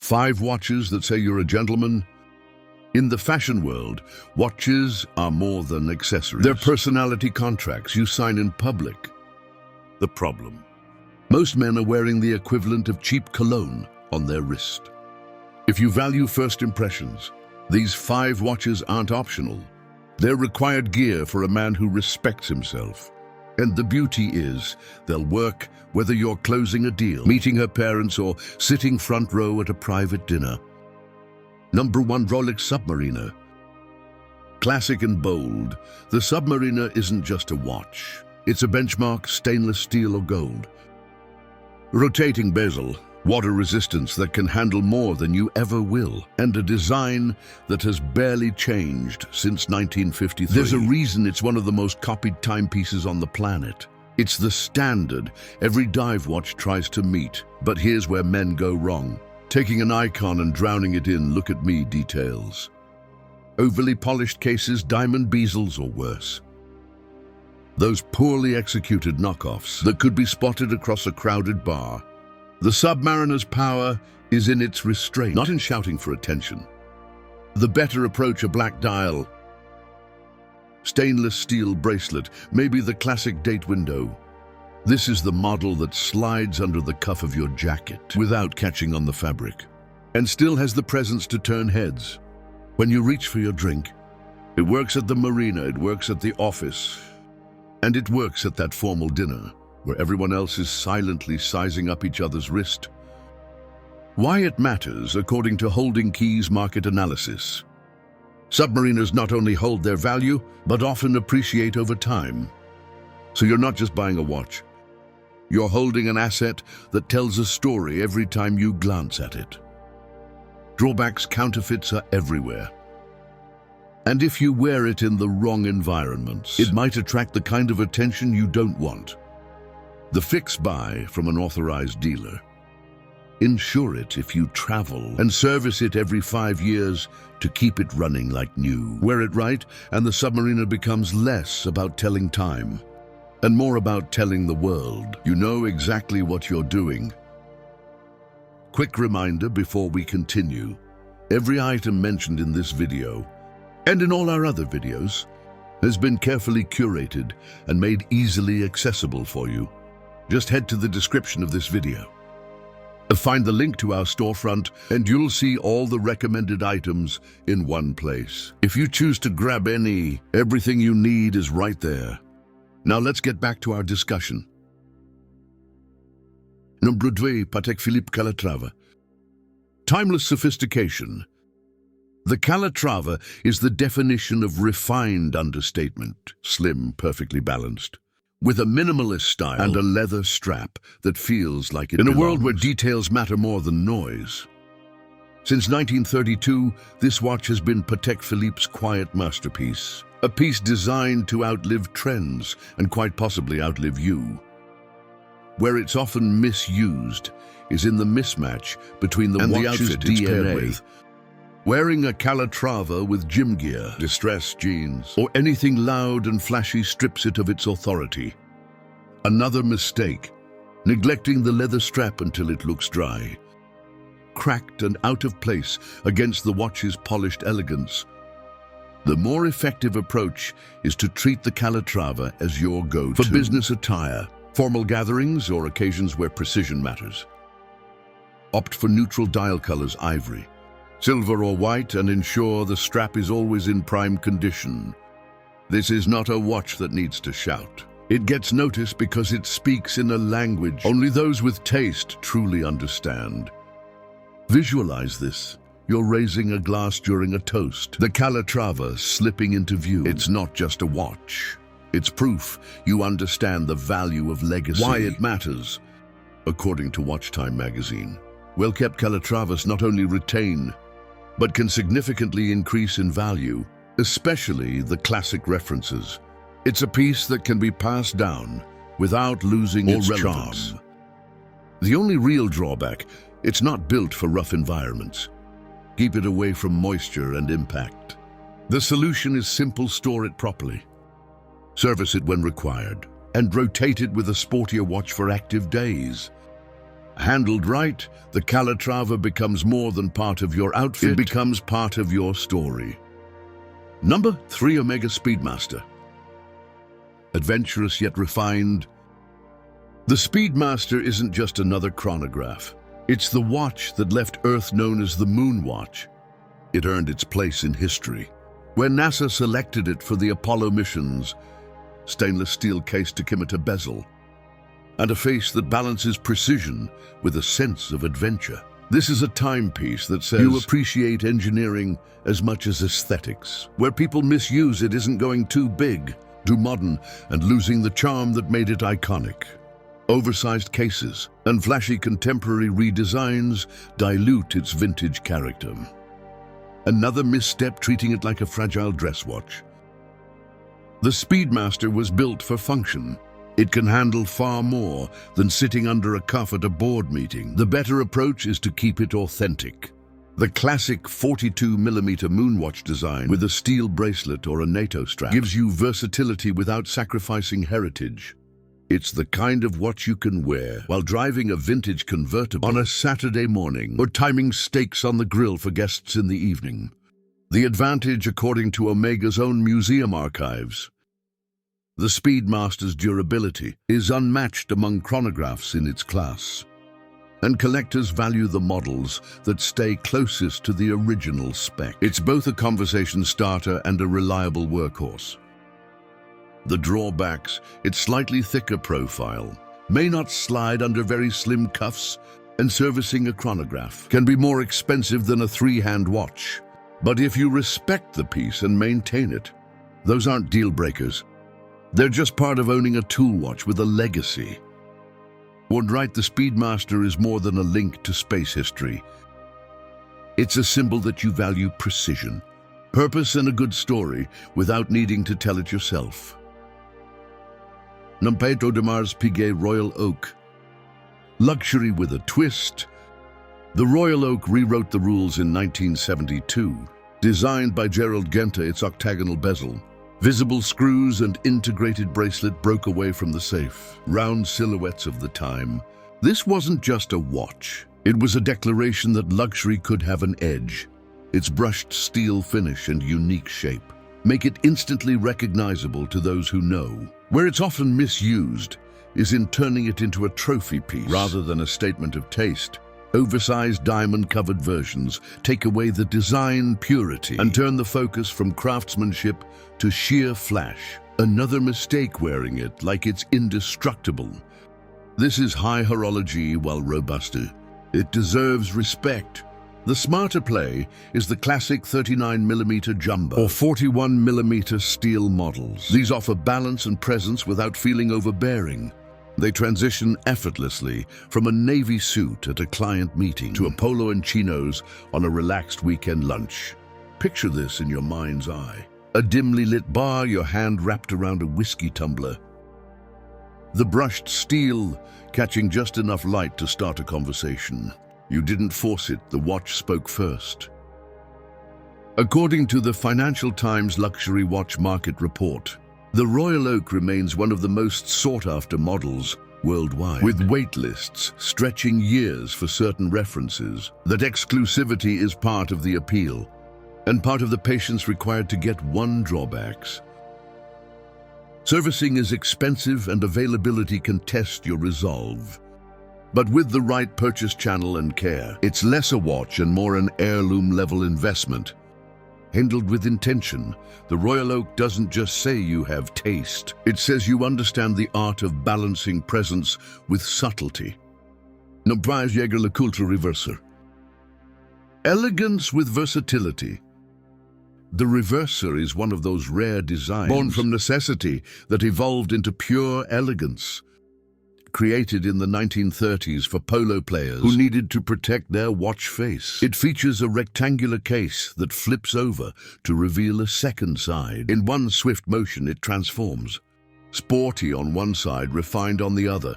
5 watches that say you're a gentleman. In the fashion world, watches are more than accessories. They're personality contracts you sign in public. The problem: most men are wearing the equivalent of cheap cologne on their wrist. If you value first impressions, these 5 watches aren't optional. They're required gear for a man who respects himself. And the beauty is, they'll work whether you're closing a deal, meeting her parents, or sitting front row at a private dinner. Number 1, Rolex Submariner. Classic and bold, the Submariner isn't just a watch. It's a benchmark, stainless steel or gold. Rotating bezel, water resistance that can handle more than you ever will, and a design that has barely changed since 1953. There's a reason it's one of the most copied timepieces on the planet. It's the standard every dive watch tries to meet. But here's where men go wrong. Taking an icon and drowning it in "look at me" details. Overly polished cases, diamond bezels, or worse. Those poorly executed knockoffs that could be spotted across a crowded bar. The Submariner's power is in its restraint, not in shouting for attention. The better approach: a black dial, stainless steel bracelet, maybe the classic date window. This is the model that slides under the cuff of your jacket without catching on the fabric, and still has the presence to turn heads. When you reach for your drink, it works at the marina, it works at the office, and it works at that formal dinner where everyone else is silently sizing up each other's wrist. Why it matters, according to Holding Key's market analysis. Submariners not only hold their value, but often appreciate over time. So you're not just buying a watch. You're holding an asset that tells a story every time you glance at it. Drawbacks: counterfeits are everywhere. And if you wear it in the wrong environments, it might attract the kind of attention you don't want. The fix: buy from an authorized dealer. Insure it if you travel, and service it every 5 years to keep it running like new. Wear it right, and the Submariner becomes less about telling time and more about telling the world you know exactly what you're doing. Quick reminder before we continue: every item mentioned in this video, and in all our other videos, has been carefully curated and made easily accessible for you. Just head to the description of this video. Find the link to our storefront, and you'll see all the recommended items in one place. If you choose to grab any, everything you need is right there. Now let's get back to our discussion. Number 2, Patek Philippe Calatrava. Timeless sophistication. The Calatrava is the definition of refined understatement, slim, perfectly balanced, with a minimalist style and a leather strap that feels like it belongs. In a world where details matter more than noise. Since 1932, this watch has been Patek Philippe's quiet masterpiece, a piece designed to outlive trends and quite possibly outlive you. Where it's often misused is in the mismatch between the watch's DNA. Wearing a Calatrava with gym gear, distressed jeans, or anything loud and flashy strips it of its authority. Another mistake: neglecting the leather strap until it looks dry, cracked and out of place against the watch's polished elegance. The more effective approach is to treat the Calatrava as your go-to for business attire, formal gatherings, or occasions where precision matters. Opt for neutral dial colors: ivory, silver, or white, and ensure the strap is always in prime condition. This is not a watch that needs to shout. It gets noticed because it speaks in a language only those with taste truly understand. Visualize this. You're raising a glass during a toast, the Calatrava slipping into view. It's not just a watch. It's proof you understand the value of legacy. Why it matters. According to Watch Time magazine, well-kept Calatravas not only retain, but can significantly increase in value, especially the classic references. It's a piece that can be passed down without losing its charm. The only real drawback: it's not built for rough environments. Keep it away from moisture and impact. The solution is simple: store it properly. Service it when required, and rotate it with a sportier watch for active days. Handled right, the Calatrava becomes more than part of your outfit. It becomes part of your story. Number 3, Omega Speedmaster. Adventurous yet refined. The Speedmaster isn't just another chronograph. It's the watch that left Earth known as the Moon Watch. It earned its place in history. When NASA selected it for the Apollo missions, stainless steel case tachymeter bezel, and a face that balances precision with a sense of adventure. This is a timepiece that says you appreciate engineering as much as aesthetics. Where people misuse it isn't going too big, too modern, and losing the charm that made it iconic. Oversized cases and flashy contemporary redesigns dilute its vintage character. Another misstep, treating it like a fragile dress watch. The Speedmaster was built for function. It can handle far more than sitting under a cuff at a board meeting. The better approach is to keep it authentic. The classic 42mm Moonwatch design with a steel bracelet or a NATO strap gives you versatility without sacrificing heritage. It's the kind of watch you can wear while driving a vintage convertible on a Saturday morning or timing steaks on the grill for guests in the evening. The advantage, according to Omega's own museum archives: the Speedmaster's durability is unmatched among chronographs in its class, and collectors value the models that stay closest to the original spec. It's both a conversation starter and a reliable workhorse. The drawbacks: its slightly thicker profile may not slide under very slim cuffs, and servicing a chronograph can be more expensive than a three-hand watch. But if you respect the piece and maintain it, those aren't deal breakers. They're just part of owning a tool watch with a legacy. Worn right, the Speedmaster is more than a link to space history. It's a symbol that you value precision, purpose, and a good story without needing to tell it yourself. Pedro de Mars Piguet Royal Oak. Luxury with a twist. The Royal Oak rewrote the rules in 1972. Designed by Gerald Genta, its octagonal bezel, visible screws, and integrated bracelet broke away from the safe, round silhouettes of the time. This wasn't just a watch. It was a declaration that luxury could have an edge. Its brushed steel finish and unique shape make it instantly recognizable to those who know. Where it's often misused is in turning it into a trophy piece rather than a statement of taste. Oversized diamond-covered versions take away the design purity and turn the focus from craftsmanship to sheer flash. Another mistake, wearing it like it's indestructible. This is high horology while robust. It deserves respect. The smarter play is the classic 39mm jumbo or 41mm steel models. These offer balance and presence without feeling overbearing. They transition effortlessly from a navy suit at a client meeting to a polo and chinos on a relaxed weekend lunch. Picture this in your mind's eye: a dimly lit bar, your hand wrapped around a whiskey tumbler. The brushed steel catching just enough light to start a conversation. You didn't force it, the watch spoke first. According to the Financial Times Luxury Watch Market Report, the Royal Oak remains one of the most sought-after models worldwide, with wait lists stretching years for certain references. That exclusivity is part of the appeal, and part of the patience required to get one drawbacks. Servicing is expensive and availability can test your resolve. But with the right purchase channel and care, it's less a watch and more an heirloom-level investment. Handled with intention, the Royal Oak doesn't just say you have taste. It says you understand the art of balancing presence with subtlety. No prize Jäger le Culture Reverser. Elegance with versatility. The Reverser is one of those rare designs, born from necessity, that evolved into pure elegance. Created in the 1930s for polo players who needed to protect their watch face. It features a rectangular case that flips over to reveal a second side. In one swift motion, it transforms. Sporty on one side, refined on the other.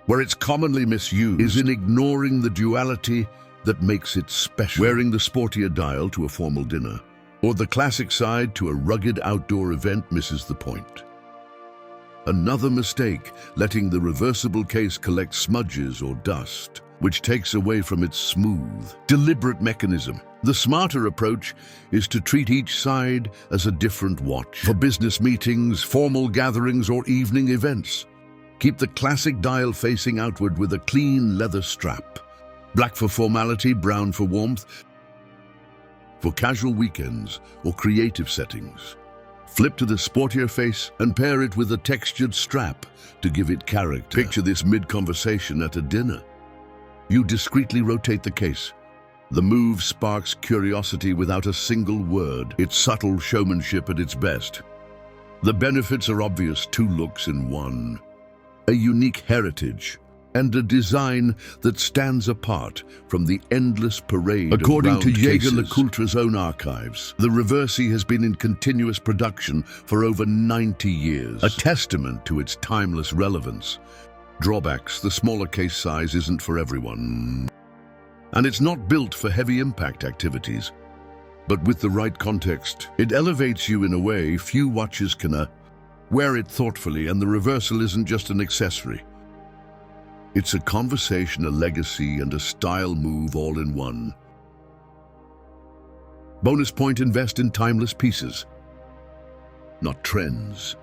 Where it's commonly misused is in ignoring the duality that makes it special. Wearing the sportier dial to a formal dinner, or the classic side to a rugged outdoor event, misses the point. Another mistake, letting the reversible case collect smudges or dust, which takes away from its smooth, deliberate mechanism. The smarter approach is to treat each side as a different watch. For business meetings, formal gatherings, or evening events, keep the classic dial facing outward with a clean leather strap. Black for formality, brown for warmth. For casual weekends or creative settings, flip to the sportier face and pair it with a textured strap to give it character. Picture this mid-conversation at a dinner. You discreetly rotate the case. The move sparks curiosity without a single word. It's subtle showmanship at its best. The benefits are obvious, 2 looks in one. A unique heritage and a design that stands apart from the endless parade of round cases. According to Jaeger-LeCoultre's own archives, the Reversi has been in continuous production for over 90 years, a testament to its timeless relevance. Drawbacks: the smaller case size isn't for everyone, and it's not built for heavy impact activities. But with the right context, it elevates you in a way few watches can. Wear it thoughtfully, and the reversal isn't just an accessory. It's a conversation, a legacy, and a style move all in one. Bonus point: invest in timeless pieces, not trends.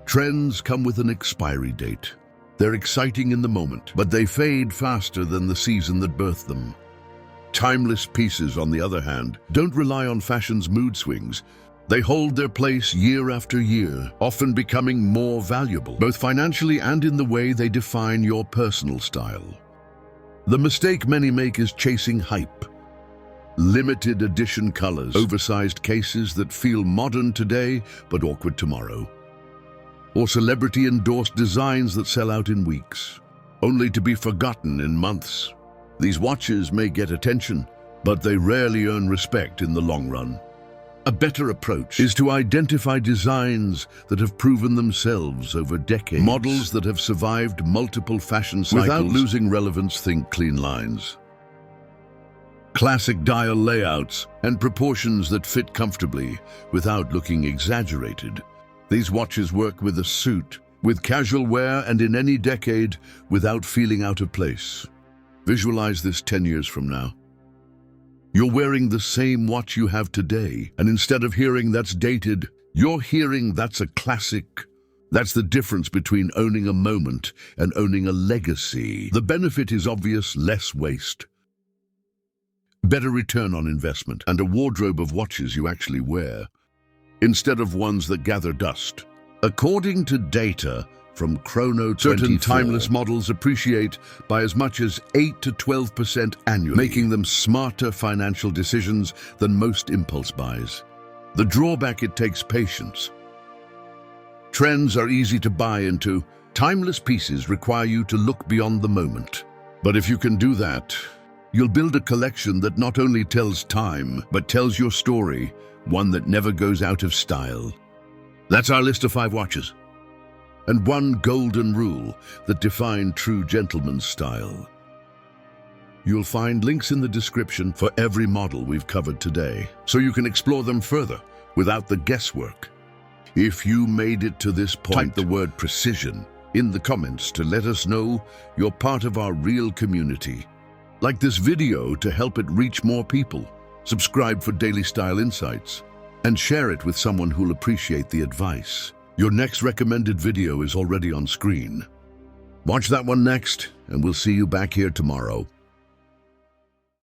Trends come with an expiry date. They're exciting in the moment, but they fade faster than the season that birthed them. Timeless pieces, on the other hand, don't rely on fashion's mood swings. They hold their place year after year, often becoming more valuable, both financially and in the way they define your personal style. The mistake many make is chasing hype. Limited edition colors, oversized cases that feel modern today but awkward tomorrow. Or celebrity-endorsed designs that sell out in weeks, only to be forgotten in months. These watches may get attention, but they rarely earn respect in the long run. A better approach is to identify designs that have proven themselves over decades. Models that have survived multiple fashion cycles. Without losing relevance, think clean lines. Classic dial layouts and proportions that fit comfortably without looking exaggerated. These watches work with a suit, with casual wear, and in any decade without feeling out of place. Visualize this 10 years from now. You're wearing the same watch you have today, and instead of hearing "that's dated," you're hearing "that's a classic." That's the difference between owning a moment and owning a legacy. The benefit is obvious: less waste, better return on investment, and a wardrobe of watches you actually wear, instead of ones that gather dust. According to data from Chrono24, certain timeless models appreciate by as much as 8 to 12% annually, making them smarter financial decisions than most impulse buys. The drawback: it takes patience. Trends are easy to buy into. Timeless pieces require you to look beyond the moment. But if you can do that, you'll build a collection that not only tells time, but tells your story, one that never goes out of style. That's our list of 5 watches, and one golden rule that define true gentleman's style. You'll find links in the description for every model we've covered today, so you can explore them further without the guesswork. If you made it to this point, type the word precision in the comments to let us know you're part of our real community. Like this video to help it reach more people, subscribe for daily style insights, and share it with someone who'll appreciate the advice. Your next recommended video is already on screen. Watch that one next, and we'll see you back here tomorrow.